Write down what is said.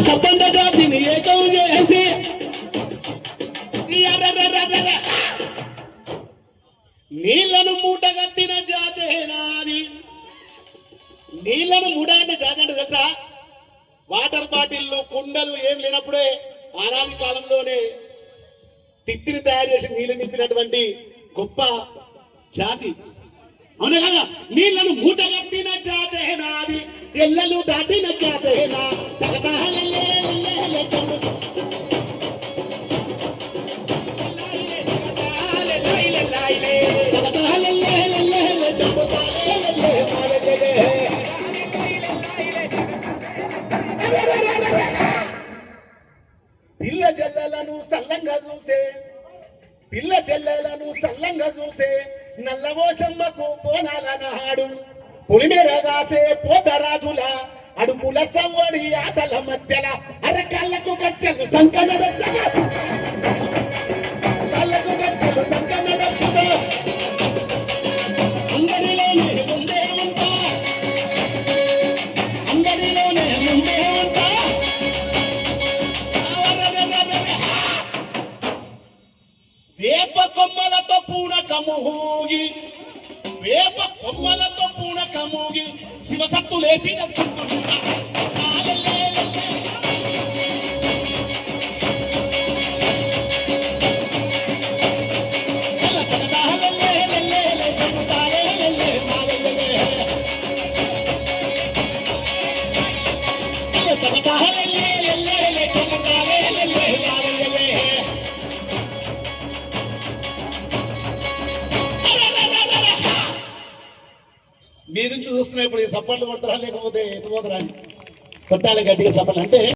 సపండ జాతిని ఏకం చేసి నీళ్లను మూటగట్టిన జాతే నాది. నీళ్లను మూట అంటే జాతి అంటే తెలుసా? వాటర్ బాటిల్లు కుండలు ఏం లేనప్పుడే ఆనాది కాలంలోనే తిత్తిని తయారు చేసి నీళ్లు నింపినటువంటి గొప్ప జాతి. అవునా కదా? నీళ్లను మూటగట్టిన జాతే నాది, ఎల్లలు దాటిన జాతే నా. పిల్ల చెల్లెలను సల్లంగా చూసే, పిల్ల చెల్లెలను సల్లంగా చూసే నల్లవోసమ్మకు పోనాల నాడు. పులిమేరగాసే పోతరాజుల అడుపుల సవ్వడి ఆటల మధ్యల అరకాళ్ళకు గజ్జలు సంకనడెత్తగా, కాళ్ళకు గజ్జలు సంకనడెప్పుగా. అందరిలోనే ముందే ఉంటా, అందరిలోనే ముందే ఉంటా. వేప కొమ్మలతో పూనకమూగి, వేప కొమ్మలతో పూనకమూగి శివసత్తులేసిన సిద్ధుడు. మీ నుంచి చూస్తున్నా ఇప్పుడు ఈ సప్పట్లు కొడతారా లేకపోతే ఎటు పోతారా? కొట్టాలి గట్టిగా సప్పట్లు అంటే